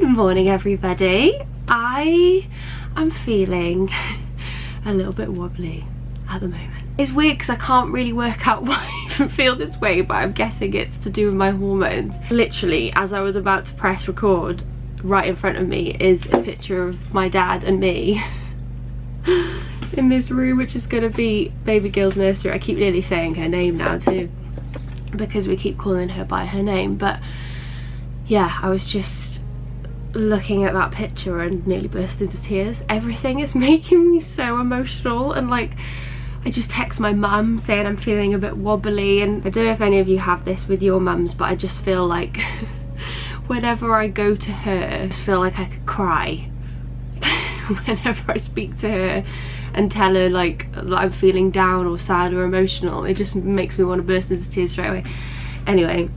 Good morning everybody. I am feeling a little bit wobbly at the moment. It's weird because I can't really work out why I even feel this way, but I'm guessing it's to do with my hormones. Literally, as I was about to press record, right in front of me is a picture of my dad and me in this room, which is going to be baby girl's nursery. I keep nearly saying her name now too, because we keep calling her by her name. But yeah, I was just looking at that picture and nearly burst into tears. Everything is making me so emotional, and like I just text my mum saying I'm feeling a bit wobbly, and I don't know if any of you have this with your mums, but I just feel like whenever I go to her, I just feel like I could cry whenever I speak to her and tell her like that I'm feeling down or sad or emotional. It just makes me want to burst into tears straight away. Anyway,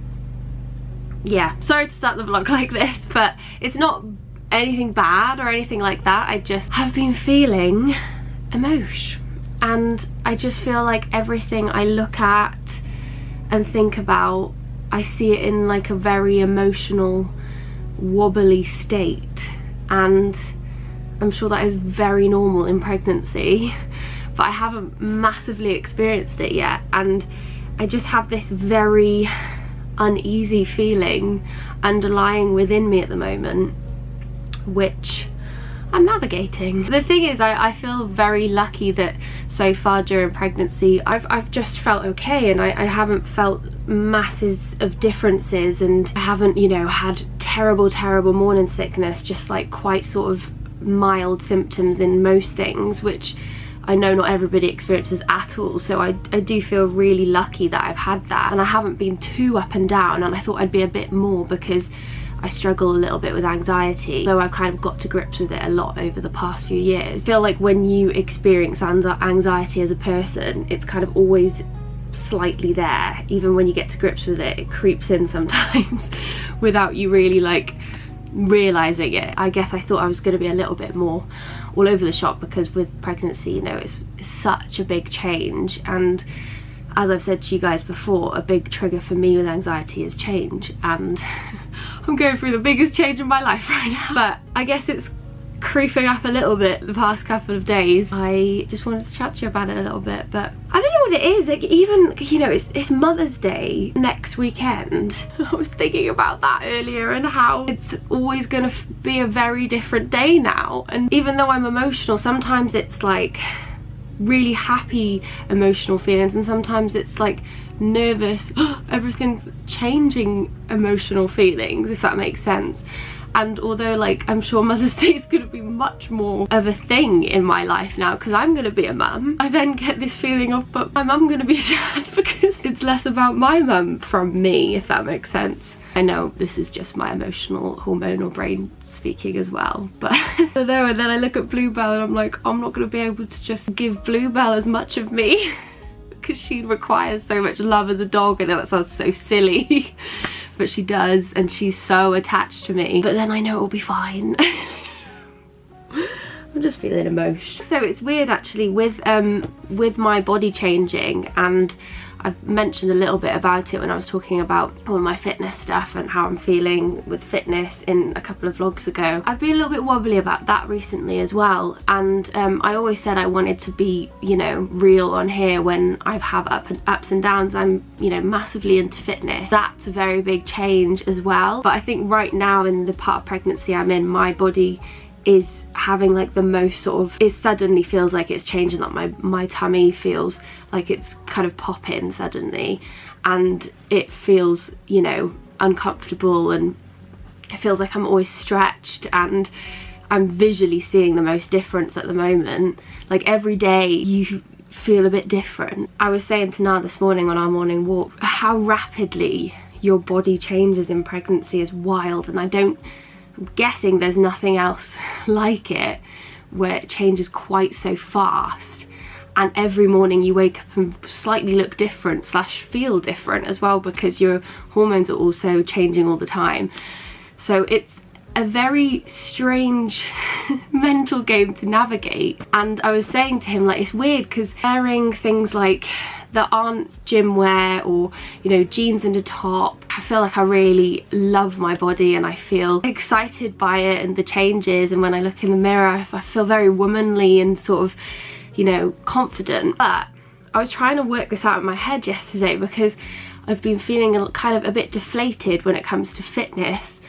yeah, sorry to start the vlog like this, but it's not anything bad or anything like that. I just have been feeling emotion, and I just feel like everything I look at and think about, I see it in like a very emotional, wobbly state, and I'm sure that is very normal in pregnancy, but I haven't massively experienced it yet, and I just have this very uneasy feeling underlying within me at the moment, which I'm navigating. The thing is, I feel very lucky that so far during pregnancy I've just felt okay, and I haven't felt masses of differences, and I haven't, you know, had terrible morning sickness, just like quite sort of mild symptoms in most things, which I know not everybody experiences at all. So I do feel really lucky that I've had that, and I haven't been too up and down, and I thought I'd be a bit more because I struggle a little bit with anxiety, though I've kind of got to grips with it a lot over the past few years. I feel like when you experience anxiety as a person, it's kind of always slightly there. Even when you get to grips with it, it creeps in sometimes without you really like realizing it. I guess I thought I was going to be a little bit more all over the shop, because with pregnancy, you know, it's such a big change, and as I've said to you guys before, a big trigger for me with anxiety is change, and I'm going through the biggest change in my life right now. But I guess it's creeping up a little bit the past couple of days. I just wanted to chat to you about it a little bit, but I don't know what it is. Like, even, you know, it's Mother's Day next weekend. I was thinking about that earlier, and how it's always gonna be a very different day now. And even though I'm emotional, sometimes it's like really happy emotional feelings, and sometimes it's like nervous, everything's changing emotional feelings, if that makes sense. And although, like, I'm sure Mother's Day is going to be much more of a thing in my life now because I'm going to be a mum, I then get this feeling of, but my mum going to be sad because it's less about my mum from me, if that makes sense. I know this is just my emotional, hormonal brain speaking as well, but I don't know. And then I look at Bluebell and I'm like, I'm not going to be able to just give Bluebell as much of me because she requires so much love as a dog. I know that sounds so silly, but she does, and she's so attached to me. But then I know it'll be fine. I'm just feeling emotional. So it's weird actually with my body changing, and I've mentioned a little bit about it when I was talking about all my fitness stuff and how I'm feeling with fitness in a couple of vlogs ago. I've been a little bit wobbly about that recently as well, and I always said I wanted to be, you know, real on here when I have ups and downs. I'm, you know, massively into fitness. That's a very big change as well. But I think right now in the part of pregnancy I'm in, my body is having like the most sort of, it suddenly feels like it's changing, like my tummy feels like it's kind of popping suddenly, and it feels, you know, uncomfortable, and it feels like I'm always stretched, and I'm visually seeing the most difference at the moment. Like every day you feel a bit different. I was saying to Na this morning on our morning walk, how rapidly your body changes in pregnancy is wild, and I'm guessing there's nothing else like it where it changes quite so fast. And every morning you wake up and slightly look different / feel different as well, because your hormones are also changing all the time. So it's a very strange mental game to navigate. And I was saying to him, like, it's weird because wearing things like that aren't gym wear or, you know, jeans and a top. I feel like I really love my body and I feel excited by it and the changes, and when I look in the mirror I feel very womanly and sort of, you know, confident. But I was trying to work this out in my head yesterday because I've been feeling kind of a bit deflated when it comes to fitness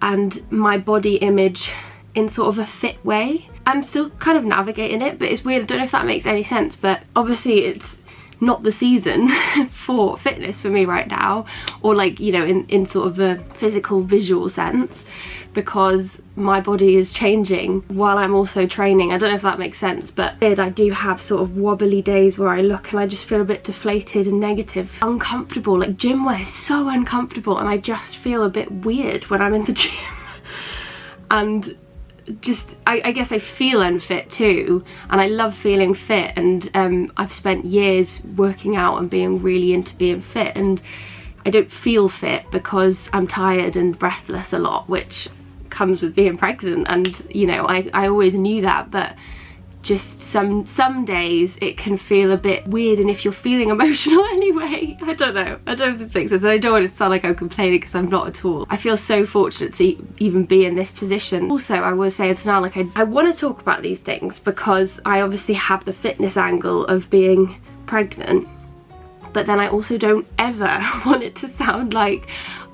and my body image in sort of a fit way. I'm still kind of navigating it, but it's weird. I don't know if that makes any sense, but obviously it's not the season for fitness for me right now, or like, you know, in sort of a physical visual sense, because my body is changing while I'm also training. I don't know if that makes sense, but I do have sort of wobbly days where I look and I just feel a bit deflated and negative, uncomfortable. Like gym wear is so uncomfortable and I just feel a bit weird when I'm in the gym. And just I guess I feel unfit too, and I love feeling fit, and I've spent years working out and being really into being fit, and I don't feel fit because I'm tired and breathless a lot, which comes with being pregnant. And you know, I always knew that, but just some days it can feel a bit weird, and if you're feeling emotional anyway, I don't know if this makes sense. And I don't want it to sound like I'm complaining, because I'm not at all. I feel so fortunate to even be in this position. Also, I was saying to now, like I want to talk about these things because I obviously have the fitness angle of being pregnant, but then I also don't ever want it to sound like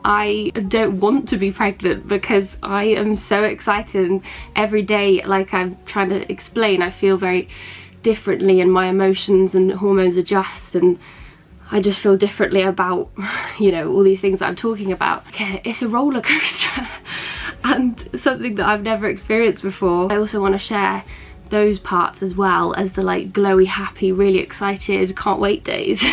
I don't want to be pregnant, because I am so excited, and every day, like I'm trying to explain, I feel very differently and my emotions and hormones adjust, and I just feel differently about, you know, all these things that I'm talking about. Okay, it's a roller coaster and something that I've never experienced before. I also want to share those parts as well as the like glowy, happy, really excited, can't wait days.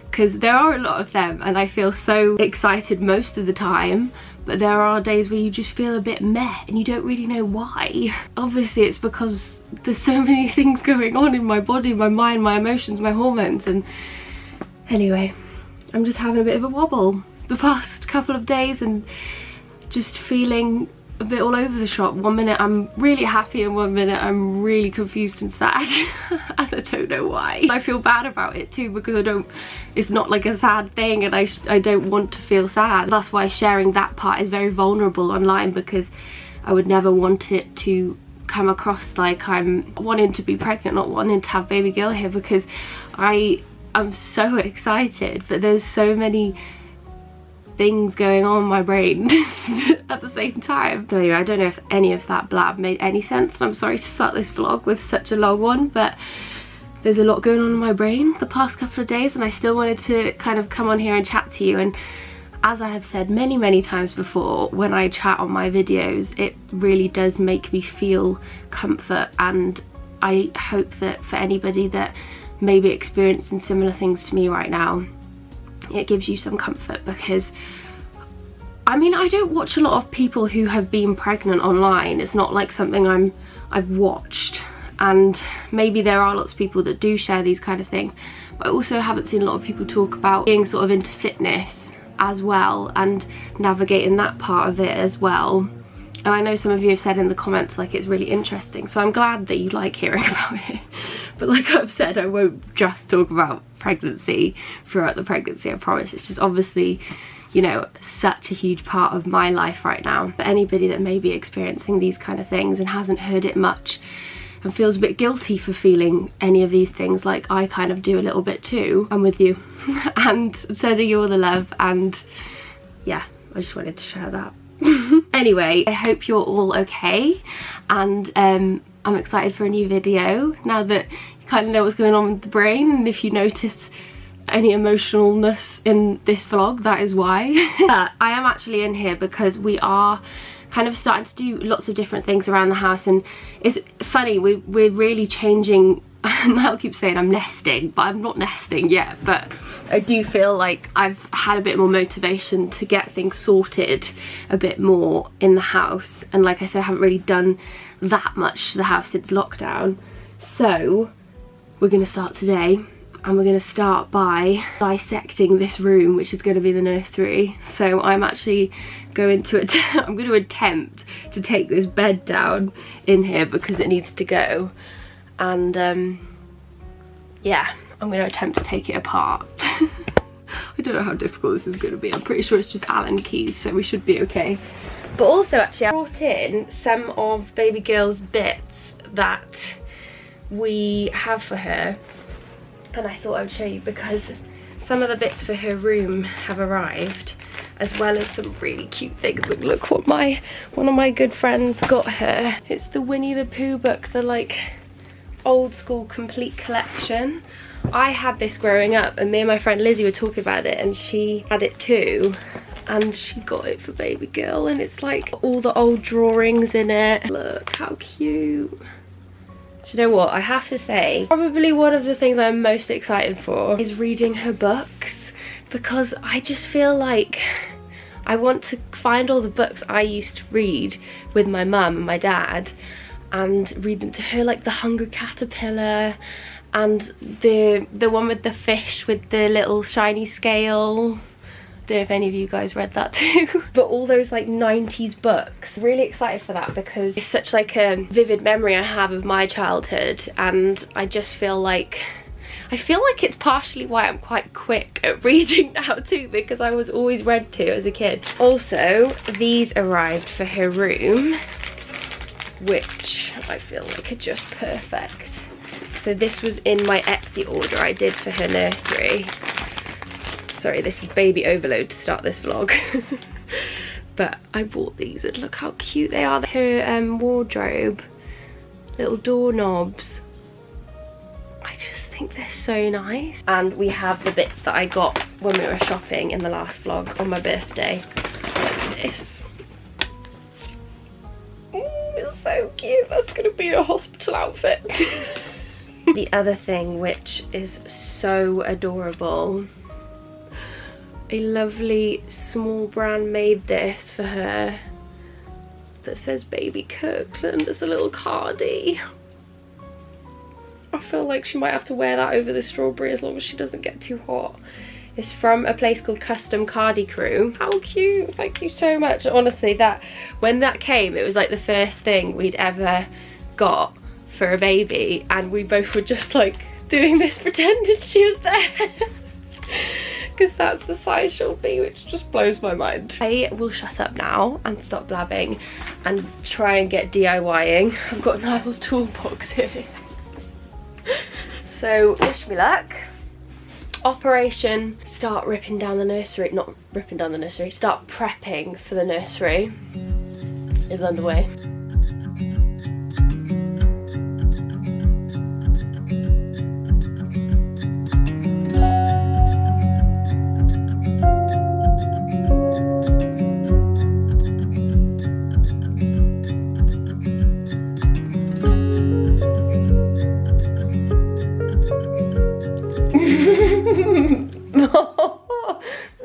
Because there are a lot of them and I feel so excited most of the time, but there are days where you just feel a bit meh and you don't really know why. Obviously it's because there's so many things going on in my body, my mind, my emotions, my hormones, and anyway, I'm just having a bit of a wobble the past couple of days and just feeling a bit all over the shop. One minute I'm really happy and one minute I'm really confused and sad. And I don't know why. I feel bad about it too, because it's not like a sad thing, and I don't want to feel sad. That's why sharing that part is very vulnerable online, because I would never want it to come across like I'm wanting to be pregnant, not wanting to have baby girl here, because I am so excited, but there's so many things going on in my brain at the same time. So anyway, I don't know if any of that blab made any sense, and I'm sorry to start this vlog with such a long one, but there's a lot going on in my brain the past couple of days, and I still wanted to kind of come on here and chat to you. And as I have said many times before, when I chat on my videos, it really does make me feel comfort, and I hope that for anybody that may be experiencing similar things to me right now, it gives you some comfort. Because I mean, I don't watch a lot of people who have been pregnant online. It's not like something I've watched, and maybe there are lots of people that do share these kind of things, but I also haven't seen a lot of people talk about being sort of into fitness as well and navigating that part of it as well. And I know some of you have said in the comments like it's really interesting, so I'm glad that you like hearing about it. But like I've said, I won't just talk about pregnancy throughout the pregnancy, I promise. It's just obviously, you know, such a huge part of my life right now. But anybody that may be experiencing these kind of things and hasn't heard it much and feels a bit guilty for feeling any of these things, like I kind of do a little bit too, I'm with you. And I'm sending you all the love, and yeah, I just wanted to share that. Anyway, I hope you're all okay, and I'm excited for a new video now that you kind of know what's going on with the brain. And if you notice any emotionalness in this vlog, that is why. I am actually in here because we are kind of starting to do lots of different things around the house, and it's funny, we're really changing. I'll keep saying I'm nesting, but I'm not nesting yet, but I do feel like I've had a bit more motivation to get things sorted a bit more in the house. And like I said, I haven't really done that much to the house since lockdown, so we're gonna start today, and we're gonna start by dissecting this room, which is gonna be the nursery. So I'm actually going to I'm going to attempt to take this bed down in here because it needs to go. And yeah, I'm going to attempt to take it apart. I don't know how difficult this is going to be. I'm pretty sure it's just Allen keys, so we should be okay. But also, actually, I brought in some of baby girl's bits that we have for her, and I thought I would show you because some of the bits for her room have arrived, as well as some really cute things. But look what one of my good friends got her. It's the Winnie the Pooh book, the like old school complete collection. I had this growing up, and me and my friend Lizzie were talking about it, and she had it too, and she got it for baby girl, and it's like all the old drawings in it. Look how cute. Do you know what, I have to say, probably one of the things I'm most excited for is reading her books, because I just feel like I want to find all the books I used to read with my mum and my dad and read them to her, like The Hungry Caterpillar and the one with the fish with the little shiny scale. Don't know if any of you guys read that too. But all those like 90s books, really excited for that because it's such like a vivid memory I have of my childhood, and I just feel like it's partially why I'm quite quick at reading now too, because I was always read to as a kid. Also, these arrived for her room, which I feel like are just perfect. So this was in my Etsy order I did for her nursery. Sorry, this is baby overload to start this vlog. But I bought these and look how cute they are. Her wardrobe, little doorknobs. I just think they're so nice. And we have the bits that I got when we were shopping in the last vlog on my birthday. Like this. It's so cute. That's gonna be a hospital outfit. The other thing, which is so adorable, a lovely small brand made this for her that says Baby Kirkland. It's a little cardie. I feel like she might have to wear that over the strawberry as long as she doesn't get too hot. It's from a place called Custom Cardie Crew. How cute, thank you so much. Honestly, when that came, it was like the first thing we'd ever got for a baby, and we both were just like doing this pretending she was there. Because that's the size she'll be, which just blows my mind. I will shut up now and stop blabbing and try and get DIYing. I've got Niall's toolbox here. So wish me luck. Operation start ripping down the nursery, not ripping down the nursery, start prepping for the nursery is underway.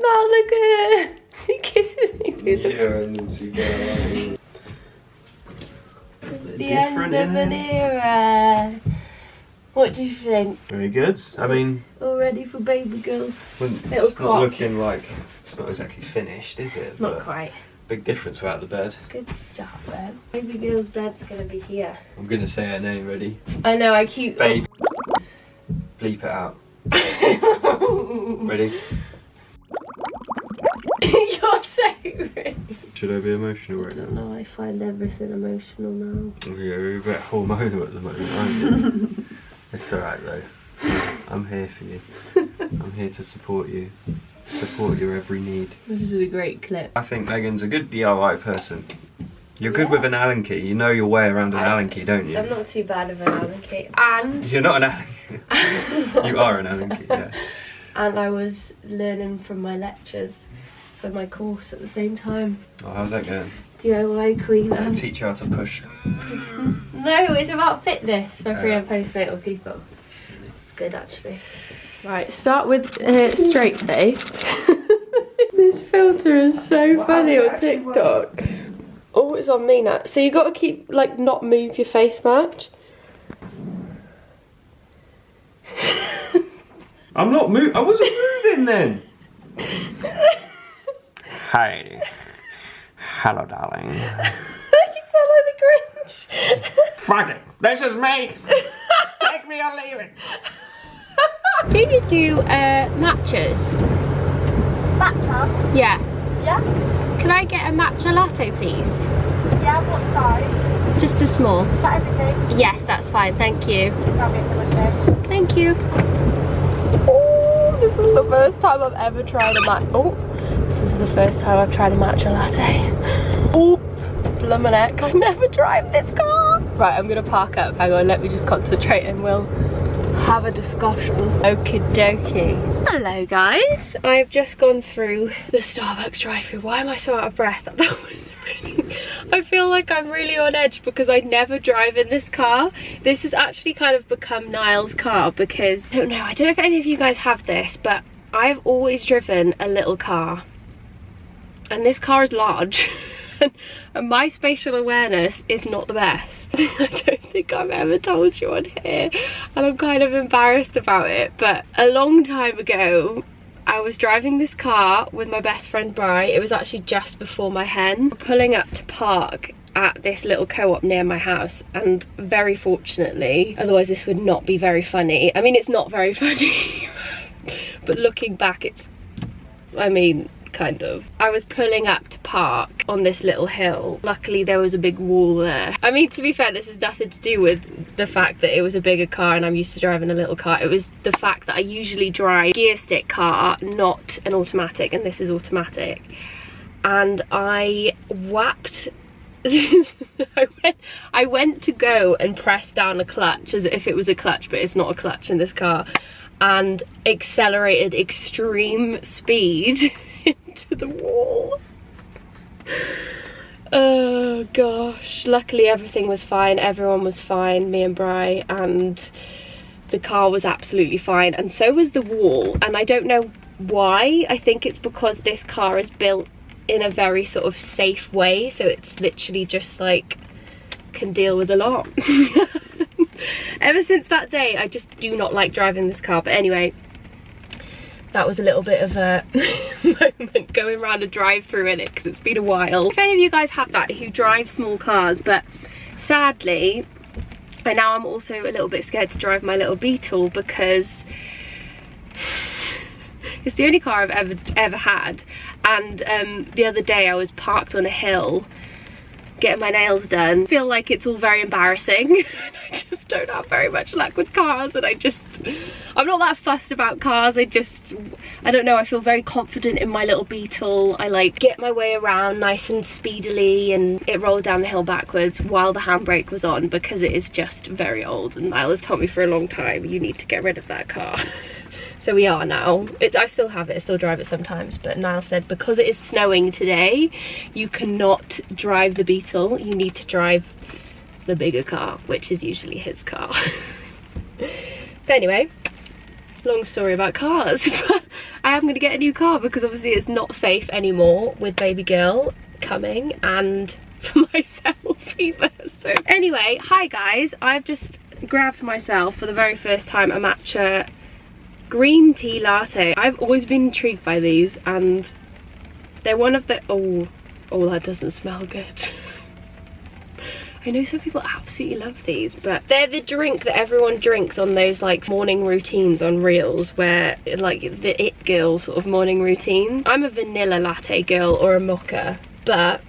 No, look at her. She's kissing me through the... It's the end of an era. What do you think? Very good. I mean... All ready for baby girls. It's not looking like... It's not exactly finished, is it? Not quite. Big difference without the bed. Good stuff, then. Baby girl's bed's gonna be here. I'm gonna say her name, ready? I know, I keep... Babe. Bleep it out. Ready? You're so rude. Should I be emotional right now? I don't know, I find everything emotional now. Yeah, you're a bit hormonal at the moment, aren't you? It's alright though. I'm here for you. I'm here to support you. Support your every need. This is a great clip. I think Megan's a good DIY person. You're good with an Allen key. You know your way around an Allen key, don't you? I'm not too bad of an Allen key. And... You're not an Allen key. You are an Allen key, yeah. And I was learning from my lectures for my course at the same time. Oh, how's that going? DIY queen. I teach you how to push. No, it's about fitness for pre and postnatal people. Silly. It's good actually. Right, start with straight face. This filter is so funny on TikTok. Oh, it's on me now. So you got to keep, like, not move your face much. I'm not moving. I wasn't moving then. Hi. Hello, darling. You sound like the Grinch. Fuck it. This is me. Take me or leave it. Do you do matchas? Matcha? Yeah. Yeah? Can I get a matcha latte, please? Yeah, what size? Just a small. Is that everything? Yes, that's fine. Thank you. That'll be a good. Thank you. Oh, this is the first time I've ever tried a this is the first time I've tried a matcha latte. Oh, blumeneck. I never drive this car. Right, I'm gonna park up. Hang on, let me just concentrate and we'll have a discussion. Okie dokie. Hello guys. I've just gone through the Starbucks drive-thru. Why am I so out of breath? That was really... I feel like I'm really on edge because I never drive in this car. This has actually kind of become Niall's car because, I don't know if any of you guys have this, but I've always driven a little car. And this car is large. And my spatial awareness is not the best. I don't think I've ever told you on here, and I'm kind of embarrassed about it, but a long time ago I was driving this car with my best friend Bri. It was actually just before my hen. Pulling up to park at this little co-op near my house, and very fortunately, otherwise this would not be very funny. I mean, it's not very funny, but looking back it's, I mean, kind of. I was pulling up to park on this little hill. Luckily there was a big wall there. I mean, to be fair, this has nothing to do with the fact that it was a bigger car and I'm used to driving a little car. It was the fact that I usually drive a gear stick car, not an automatic, and this is automatic. And I whapped I went to go and press down a clutch as if it was a clutch, but it's not a clutch in this car, and accelerated extreme speed into the wall. Oh gosh, luckily everything was fine, everyone was fine, me and Bri, and the car was absolutely fine, and so was the wall. And I don't know why. I think it's because this car is built in a very sort of safe way, so it's literally just like can deal with a lot. Ever since that day I just do not like driving this car. But anyway, that was a little bit of a moment going around a drive-through in it because it's been a while. If any of you guys have that, who drive small cars, but sadly and now I'm also a little bit scared to drive my little Beetle because it's the only car I've ever had. And the other day I was parked on a hill getting my nails done. I feel like it's all very embarrassing. I just don't have very much luck with cars, and I'm not that fussed about cars. I don't know, I feel very confident in my little Beetle. I like get my way around nice and speedily, and it rolled down the hill backwards while the handbrake was on because it is just very old, and Niall has told me for a long time, you need to get rid of that car. So we are now. I still have it, I still drive it sometimes, but Niall said because it is snowing today, you cannot drive the Beetle, you need to drive the bigger car, which is usually his car. But anyway, long story about cars. I am going to get a new car because obviously it's not safe anymore with baby girl coming, and for myself either. So anyway, hi guys, I've just grabbed myself for the very first time a matcha green tea latte. I've always been intrigued by these, and they're one of the oh that doesn't smell good. I know some people absolutely love these, but they're the drink that everyone drinks on those like morning routines on Reels, where like the it girl sort of morning routine. I'm a vanilla latte girl or a mocha, but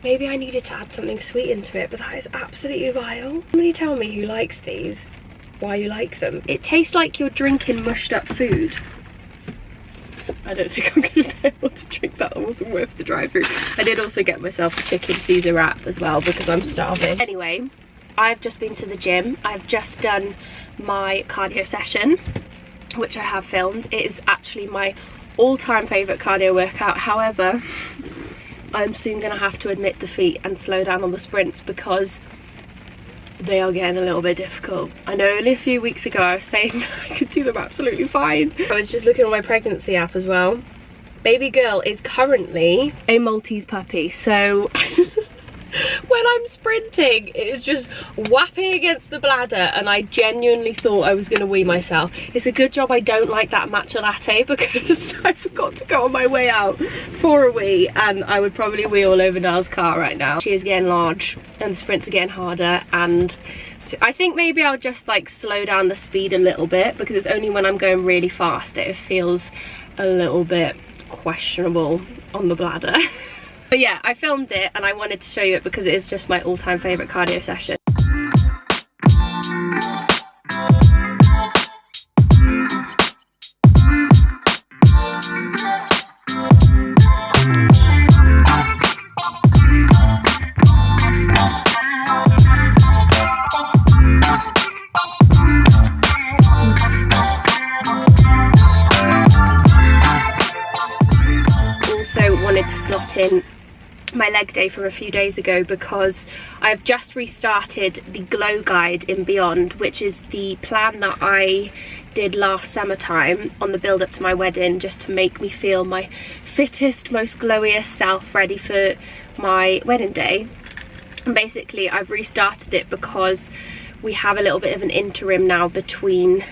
maybe I needed to add something sweet into it, but that is absolutely vile. Somebody tell me who likes these, why you like them. It tastes like you're drinking mushed up food. I don't think I'm gonna be able to drink that. It wasn't worth the drive-through. I did also get myself a chicken Caesar wrap as well because I'm starving. Anyway, I've just been to the gym. I've just done my cardio session, which I have filmed. It is actually my all-time favourite cardio workout. However, I'm soon going to have to admit defeat and slow down on the sprints because they are getting a little bit difficult. I know only a few weeks ago I was saying I could do them absolutely fine. I was just looking at my pregnancy app as well. Baby girl is currently a Maltese puppy, so when I'm sprinting, it is just whapping against the bladder, and I genuinely thought I was gonna wee myself. It's a good job I don't like that matcha latte, because I forgot to go on my way out for a wee, and I would probably wee all over Niall's car right now. She is getting large and the sprints are getting harder, and so I think maybe I'll just like slow down the speed a little bit, because it's only when I'm going really fast that it feels a little bit questionable on the bladder. But yeah, I filmed it and I wanted to show you it because it is just my all-time favourite cardio session. Also wanted to slot in my leg day from a few days ago, because I've just restarted the Glow Guide in Beyond, which is the plan that I did last summertime on the build up to my wedding, just to make me feel my fittest, most glowiest self ready for my wedding day. And basically I've restarted it because we have a little bit of an interim now between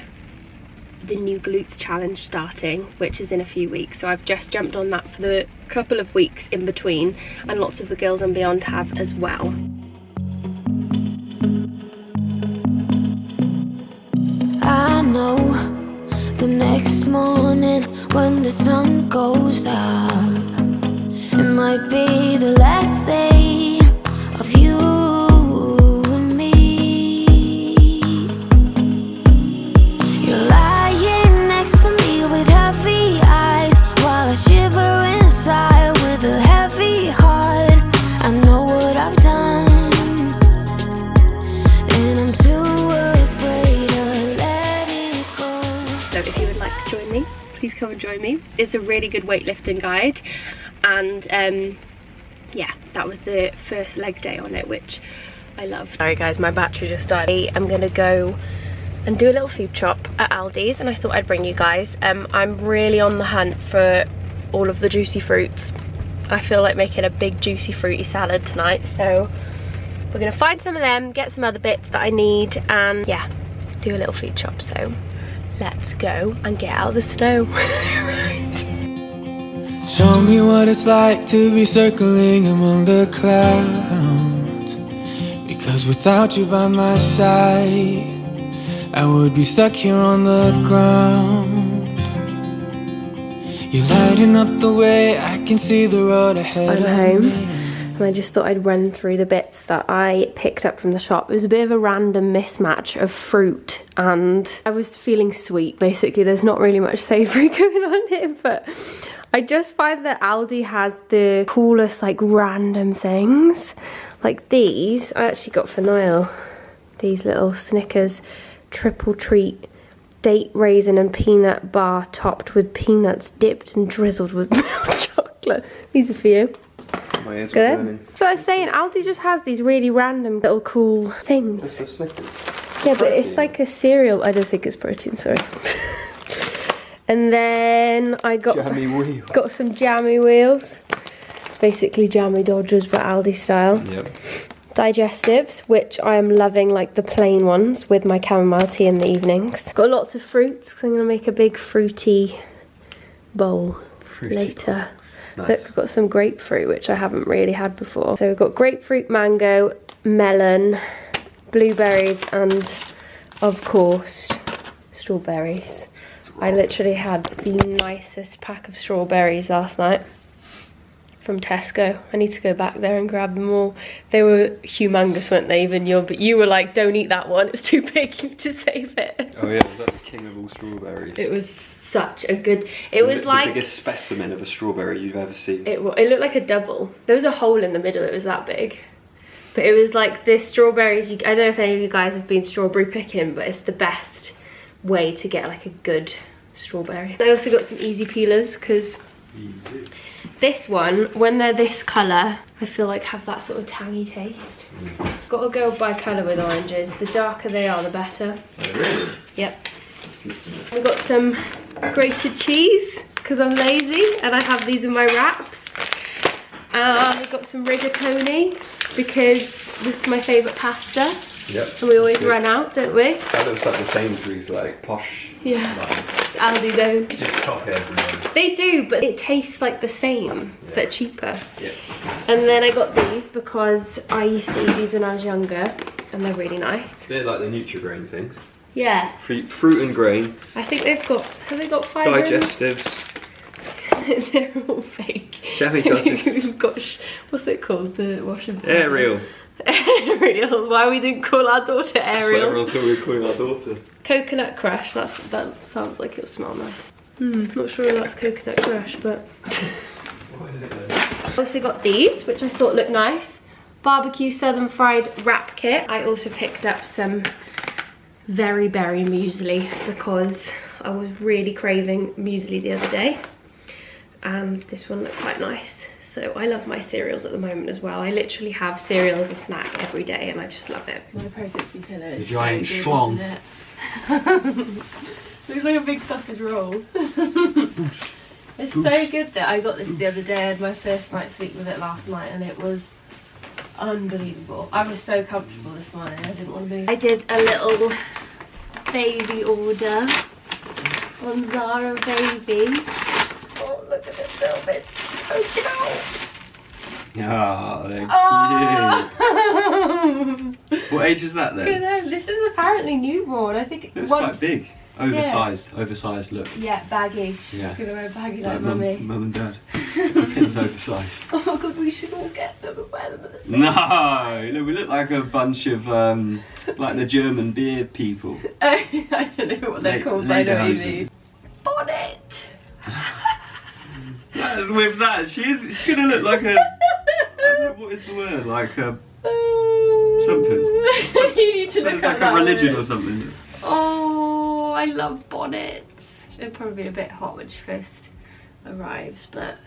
the new glutes challenge starting, which is in a few weeks, so I've just jumped on that for the couple of weeks in between, and lots of the girls and Beyond have as well. I know the next morning when the sun goes up, it might be the last day of you and me. You're lying next to me with heavy eyes, while I shiver inside with a heavy heart. I know what I've done, and I'm too afraid to let it go. So if you would like to join me, please come and join me. It's a really good weightlifting guide, and yeah, that was the first leg day on it, which I love. Sorry guys, my battery just died. I'm gonna go and do a little food shop at Aldi's, and I thought I'd bring you guys. I'm really on the hunt for all of the juicy fruits. I feel like making a big juicy fruity salad tonight, so we're gonna find some of them, get some other bits that I need, and yeah, do a little food shop. So let's go and get out of the snow. Show me what it's like to be circling among the clouds, because without you by my side, I would be stuck here on the ground. You're lighting up the way, I can see the road ahead I'm of home, me. and I just thought I'd run through the bits that I picked up from the shop. It was a bit of a random mismatch of fruit, and I was feeling sweet. Basically, there's not really much savoury going on here, but I just find that Aldi has the coolest like random things. Like these, I actually got for Niall. These little Snickers triple treat date raisin and peanut bar topped with peanuts dipped and drizzled with milk chocolate. These are for you. My ears are Good. burning. So I was saying, Aldi just has these really random little cool things. Just a Snickers. Yeah, but it's like a cereal. I don't think it's protein, sorry. And then I got some jammy wheels. Basically jammy Dodgers, but Aldi style. Yep. Digestives, which I am loving, like the plain ones with my chamomile tea in the evenings. Got lots of fruits, because I'm going to make a big fruity bowl later. Nice. Look, I've got some grapefruit, which I haven't really had before. So we've got grapefruit, mango, melon, blueberries, and of course, strawberries. I literally had the nicest pack of strawberries last night from Tesco. I need to go back there and grab them all. They were humongous, weren't they? Even but you were like, don't eat that one, it's too big, you need to save it. Oh yeah, was that the king of all strawberries? It was such a good, it was like the biggest specimen of a strawberry you've ever seen. It looked like a double. There was a hole in the middle, it was that big. But it was like this strawberries, I don't know if any of you guys have been strawberry picking, but it's the best way to get like a good strawberry. I also got some easy peelers, because this one, when they're this colour, I feel like have that sort of tangy taste. Got to go by colour with oranges. The darker they are, the better. Oh, really? Yep. We got some grated cheese, because I'm lazy and I have these in my wraps. And we got some rigatoni because this is my favourite pasta. Yep. And we always run out, don't we? That looks like the Sainsbury's, like, posh. Yeah. Like, Aldi don't. just top it everywhere. They do, but it tastes like the same, but cheaper. Yeah. And then I got these because I used to eat these when I was younger, and they're really nice. They're like the Nutri-Grain things. Yeah. Fruit and grain. I think they've got, have they got fibre? Digestives. They're all fake. Jelly dodgers. We've got, what's it called? The washing powder. Ariel. Ariel. Why we didn't call our daughter That's what Ariel? everyone thought we were calling our daughter. Coconut Crush. That sounds like it'll smell nice. Not sure that's Coconut Crush, but. What is it then? I also got these, which I thought looked nice. Barbecue Southern Fried Wrap Kit. I also picked up some Very Berry muesli because I was really craving muesli the other day. And this one looked quite nice. So I love my cereals at the moment as well. I literally have cereal as a snack every day and I just love it. My pregnancy pillow is The giant schlong. Looks like a big sausage roll. It's so good that I got this the other day. I had my first night's sleep with it last night and it was unbelievable. I was so comfortable this morning, I didn't want to move. I did a little baby order on Zara Baby. Oh, look at this little bit. So cute. Oh, they're Oh. cute. What age is that then? This is apparently newborn. I think It's quite big. Oversized look. Yeah, baggy. She's Yeah. gonna wear baggy like mummy. Mum and dad. Everything's oversized. Oh my god, we should all get them and wear them at the same No, we look like a bunch of like the German beer people. I don't know what they're called, but I know what you mean. Bonnet! With that, she's gonna look like a. I don't know what is the word, like a something. You need to So look it's up like that a religion word. or something. Oh, I love bonnets. It'll probably be a bit hot when she first arrives, but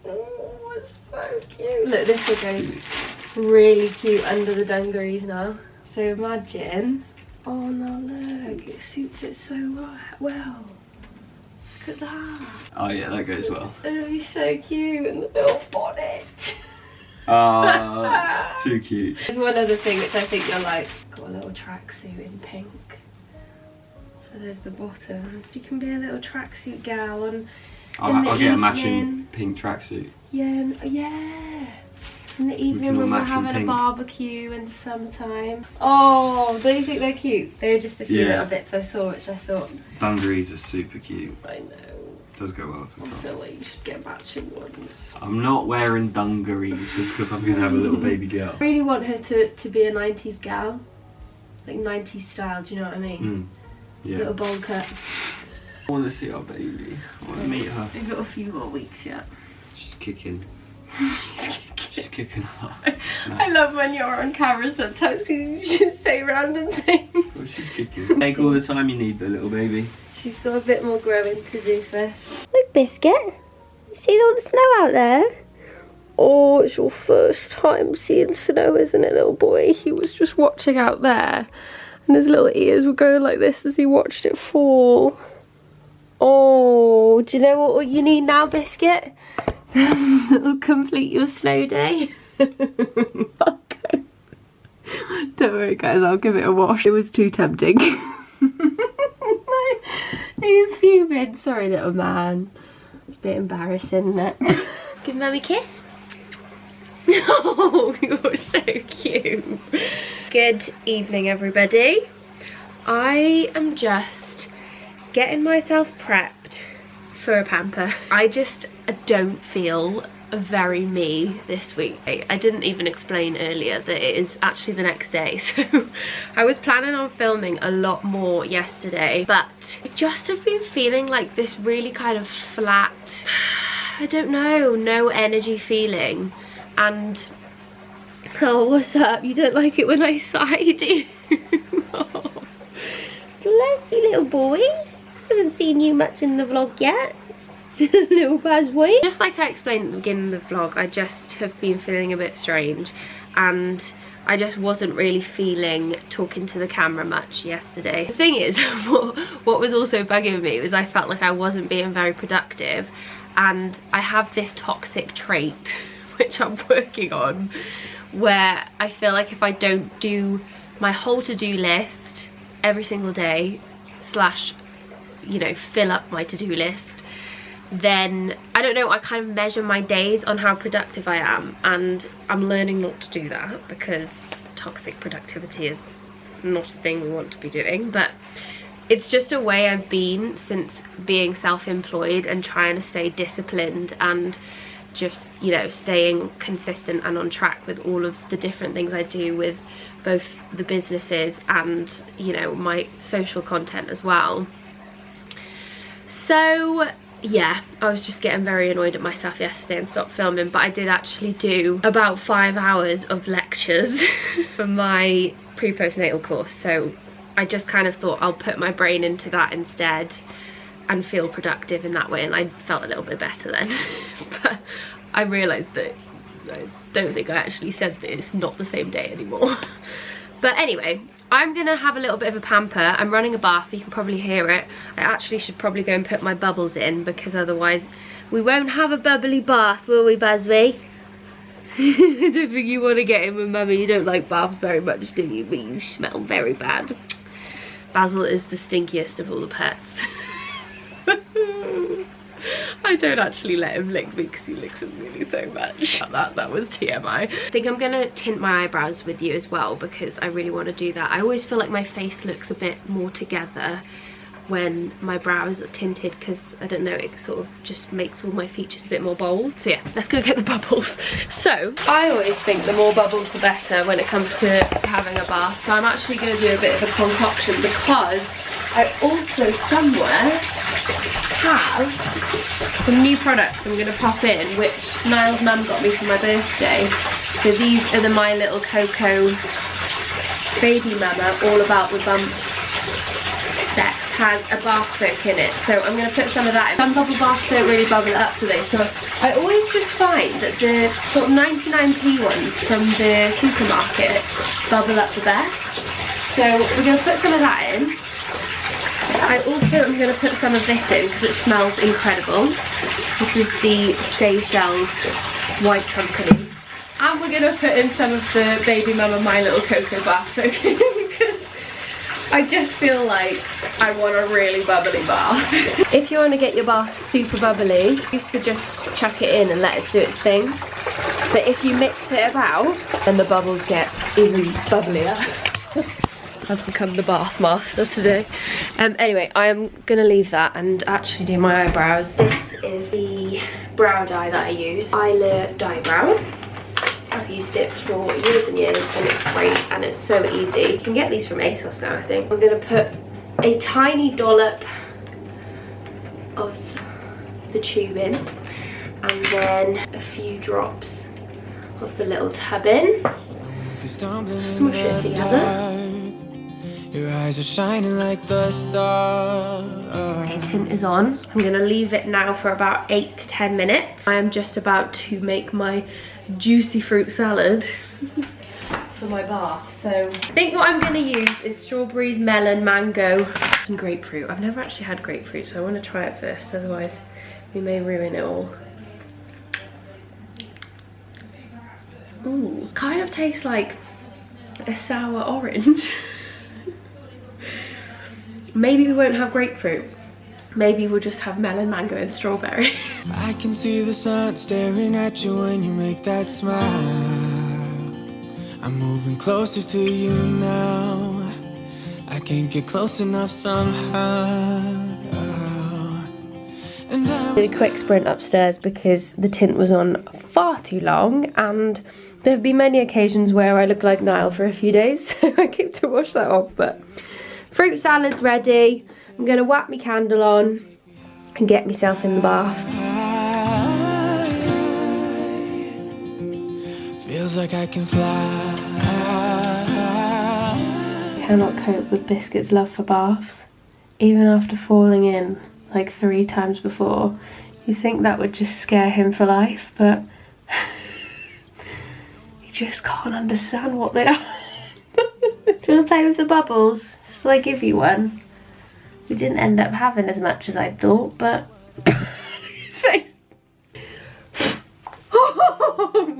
oh, it's so cute. Look, this will go really cute under the dungarees now. So imagine. Oh no, look, it suits it so well. Look at that. Oh yeah, that goes well. It'll be so cute, and the little bonnet. Oh, it's too cute. There's one other thing which I think you'll like. Got a little tracksuit in pink. So there's the bottom. So you can be a little tracksuit gal on. I'll get a matching pink tracksuit. Yeah, yeah. In the evening all when we're match in having a pink. barbecue in the summertime. Oh, don't you think they're cute? They're just a few Yeah. little bits I saw which I thought, Dungarees are super cute. I know. Does go well to I the top. feel like you should get matching ones. I'm not wearing dungarees just because I'm gonna have a little baby girl. I really want her to be a 90s gal. Like 90s style, do you know what I mean? Yeah. Little bowl cut. I want to see our baby. I want to meet her. We've got a few more weeks yet. She's kicking. She's kicking a lot. I love when you're on camera sometimes because you just say random things. Oh, she's kicking. Take all the time you need, the little baby. She's got a bit more growing to do first. Look, Biscuit. You see all the snow out there? Oh, it's your first time seeing snow, isn't it, little boy? He was just watching out there and his little ears were going like this as he watched it fall. Oh, do you know what you need now, Biscuit? It'll complete your snow day. Okay. Don't worry, guys, I'll give it a wash. It was too tempting. Are you fuming? Sorry, little man. It's a bit embarrassing, isn't it? Give Mummy a kiss. Oh, you're so cute. Good evening, everybody. I am just getting myself prepped for a pamper. I don't feel very me this week. I didn't even explain earlier that it is actually the next day, so I was planning on filming a lot more yesterday, but I just have been feeling like this really kind of flat, I don't know, no energy feeling. And oh, what's up? You don't like it when I sigh, do you? Oh, Bless you, little boy. Haven't seen you much in the vlog yet. Little bad boy. just like I explained at the beginning of the vlog, I just have been feeling a bit strange and I just wasn't really feeling talking to the camera much yesterday. The thing is, what was also bugging me was I felt like I wasn't being very productive, and I have this toxic trait which I'm working on, where I feel like if I don't do my whole to-do list every single day, slash, you know, fill up my to-do list, then I don't know, I kind of measure my days on how productive I am, and I'm learning not to do that because toxic productivity is not a thing we want to be doing. But it's just a way I've been since being self-employed and trying to stay disciplined and just, you know, staying consistent and on track with all of the different things I do with both the businesses and, you know, my social content as well. So yeah, I was just getting very annoyed at myself yesterday and stopped filming, but I did actually do about 5 hours of lectures for my pre-postnatal course, so I just kind of thought I'll put my brain into that instead and feel productive in that way, and I felt a little bit better then. But I realised that I don't think I actually said that it's not the same day anymore. But anyway, I'm gonna have a little bit of a pamper. I'm running a bath, you can probably hear it. I actually should probably go and put my bubbles in, because otherwise we won't have a bubbly bath, will we, Busby? I don't think you want to get in with Mummy. You don't like baths very much, do you? But you smell very bad. Basil is the stinkiest of all the pets. I don't actually let him lick me because he licks at me so much. That was TMI. I think I'm gonna tint my eyebrows with you as well, because I really want to do that. I always feel like my face looks a bit more together when my brows are tinted, because I don't know, it sort of just makes all my features a bit more bold. So yeah, let's go get the bubbles. So I always think the more bubbles the better when it comes to having a bath, so I'm actually going to do a bit of a concoction, because I also somewhere have some new products I'm going to pop in, which Niall's mum got me for my birthday. So these are the My Little Cocoa Baby Mama All About the Bump set. Has a bath soak in it, so I'm going to put some of that in. Some bubble baths don't really bubble it up, do they? So I always just find that the sort of 99p ones from the supermarket bubble up the best. So we're going to put some of that in. I also am going to put some of this in because it smells incredible. This is the Seychelles White Company. And we're going to put in some of the Baby Mama My Little Cocoa bath soak because I just feel like I want a really bubbly bath. If you want to get your bath super bubbly, you used to just chuck it in and let it do its thing. But if you mix it about, then the bubbles get even bubblier. I've become the bath master today. Anyway, I am gonna leave that and actually do my eyebrows. This is the brow dye that I use, Isla Dye Brow. I've used it for years and years and it's great and it's so easy. You can get these from ASOS now, I think. I'm gonna put a tiny dollop of the tube in and then a few drops of the little tub in. Smush it together. Your eyes are shining like the stars. Okay, tint is on. I'm gonna leave it now for about 8 to 10 minutes. I am just about to make my juicy fruit salad for my bath. So I think what I'm gonna use is strawberries, melon, mango, and grapefruit. I've never actually had grapefruit, so I wanna try it first, otherwise we may ruin it all. Ooh, kind of tastes like a sour orange. Maybe we won't have grapefruit. Maybe we'll just have melon, mango and strawberry. I can see the sun staring at you when you make that smile. I'm moving closer to you now. I can't get close enough somehow. And I did a quick sprint upstairs because the tint was on far too long, and there have been many occasions where I look like Niall for a few days, so I keep to wash that off. But fruit salad's ready. I'm gonna whack my candle on and get myself in the bath. Feels like I can fly. Cannot cope with Biscuit's love for baths, even after falling in like 3 times before. You think that would just scare him for life, but he just can't understand what they are. Do you want to play with the bubbles? Shall I give you one? We didn't end up having as much as I thought, but his face. Oh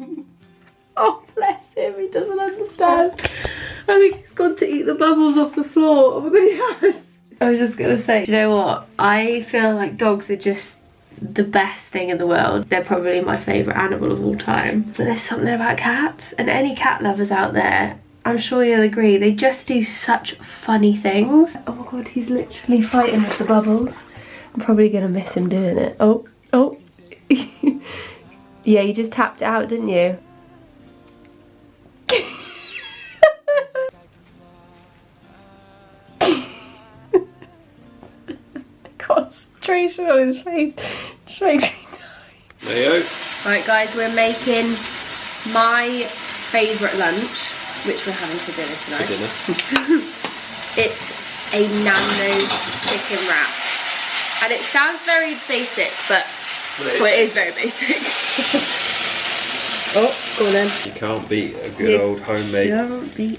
to eat the bubbles off the floor. Oh my god, yes. I was just gonna say, do you know what? I feel like dogs are just the best thing in the world. They're probably my favourite animal of all time. But there's something about cats, and any cat lovers out there, I'm sure you'll agree, they just do such funny things. Oh my god, he's literally fighting with the bubbles. I'm probably gonna miss him doing it. Oh. Yeah, you just tapped it out, didn't you? Concentration on his face just makes me die. There you go. Right guys, we're making my favourite lunch, which we're having for dinner tonight. For dinner. It's a Nando's chicken wrap. And it sounds very basic, but well, it is very basic. Oh, go on then. You can't beat a good old homemade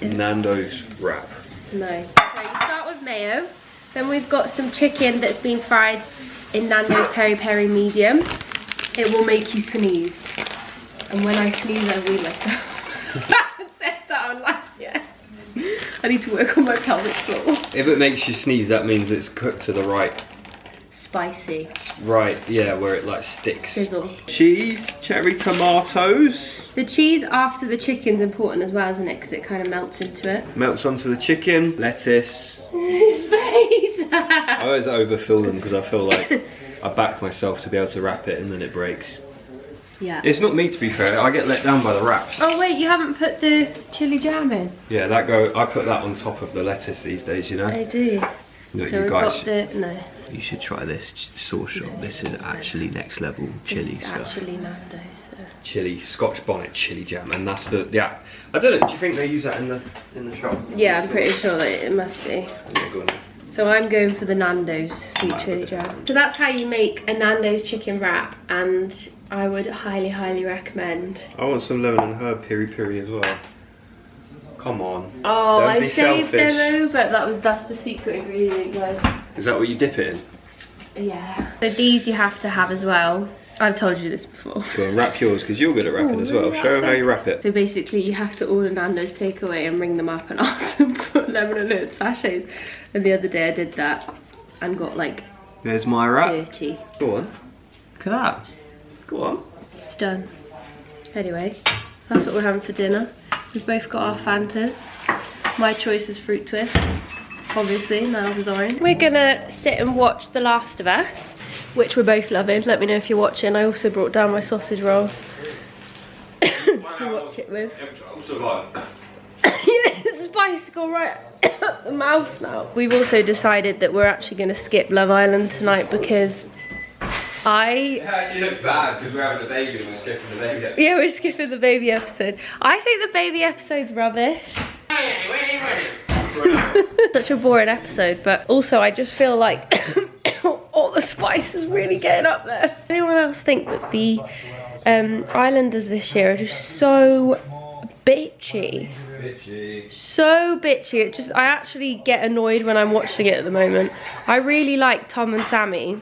Nando's wrap. No. So you start with mayo. Then we've got some chicken that's been fried in Nando's peri peri medium. It will make you sneeze. And when I sneeze, I wee myself. I haven't said that on live yet. I need to work on my pelvic floor. If it makes you sneeze, that means it's cooked to the right. Spicy. Right, yeah, where it like sticks. Sizzle. Cheese, cherry tomatoes. The cheese after the chicken's important as well, isn't it? Because it kind of melts into it. Melts onto the chicken, lettuce. His face. I always overfill them because I feel like I back myself to be able to wrap it and then it breaks. Yeah. It's not me, to be fair. I get let down by the wraps. Oh wait, you haven't put the chili jam in? Yeah, I put that on top of the lettuce these days, you know. I do. No, So you we've guys, got the no. you should try this sauce shop. This is actually next level chili This is stuff. actually Nando's. So. Chili, Scotch bonnet chili jam, and that's the yeah. I don't know. Do you think they use that in the shop? Yeah, I'm pretty sure that it must be. Yeah, go on. So I'm going for the Nando's sweet chili jam. So that's how you make a Nando's chicken wrap, and I would highly, highly recommend. I want some lemon and herb piri piri as well. Come on. Oh, Don't I be saved selfish. them over. That's the secret ingredient, guys. Is that what you dip it in? Yeah. So these you have to have as well. I've told you this before. Go on, wrap yours because you're good at wrapping as well. Show them how you wrap it. So basically you have to order Nando's takeaway and ring them up and ask them for lemon and herb sachets. And the other day I did that and got like There's my wrap. 30. Go on. Look at that. Go on. It's done. Anyway, that's what we're having for dinner. We've both got our Fantas. My choice is fruit twist. Obviously, Niles is orange. We're gonna sit and watch The Last of Us, which we're both loving. Let me know if you're watching. I also brought down my sausage roll to watch it with. The spice go right up the mouth now. We've also decided that we're actually gonna skip Love Island tonight because It actually looks bad because we're having a baby and we're skipping the baby episode. yeah, we're skipping the baby episode. I think the baby episode's rubbish. Such a boring episode, but also I just feel like all the spice is really getting up there. Anyone else think that the Islanders this year are just so bitchy? So bitchy. I actually get annoyed when I'm watching it at the moment. I really like Tom and Sammy.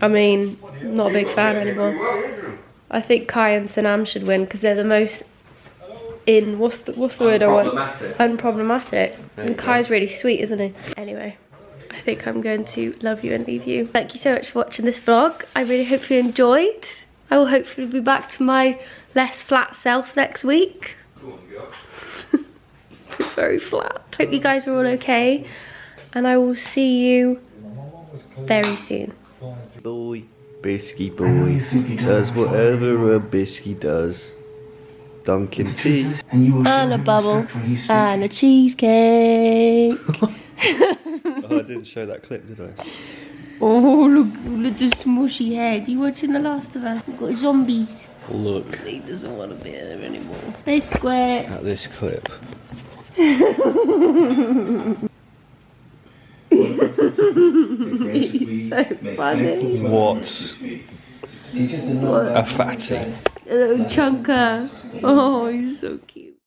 I mean, not a big fan anymore. I think Kai and Sanam should win because they're the most what's the word I want? Unproblematic. And Kai's really sweet, isn't he? Anyway, I think I'm going to love you and leave you. Thank you so much for watching this vlog. I really hope you enjoyed. I will hopefully be back to my less flat self next week. Very flat. Hope you guys are all okay, and I will see you very soon. Boy, Bisky boy, does whatever a Bisky does. Dunkin' tea. And a bubble. And a cheesecake. Oh, I didn't show that clip, did I? Oh, look at the smushy head. You watching The Last of Us? We've got zombies. Look He doesn't want to be there anymore. They square. at this clip. He's so funny. What's a fatty? A little chunker. Oh, he's so cute.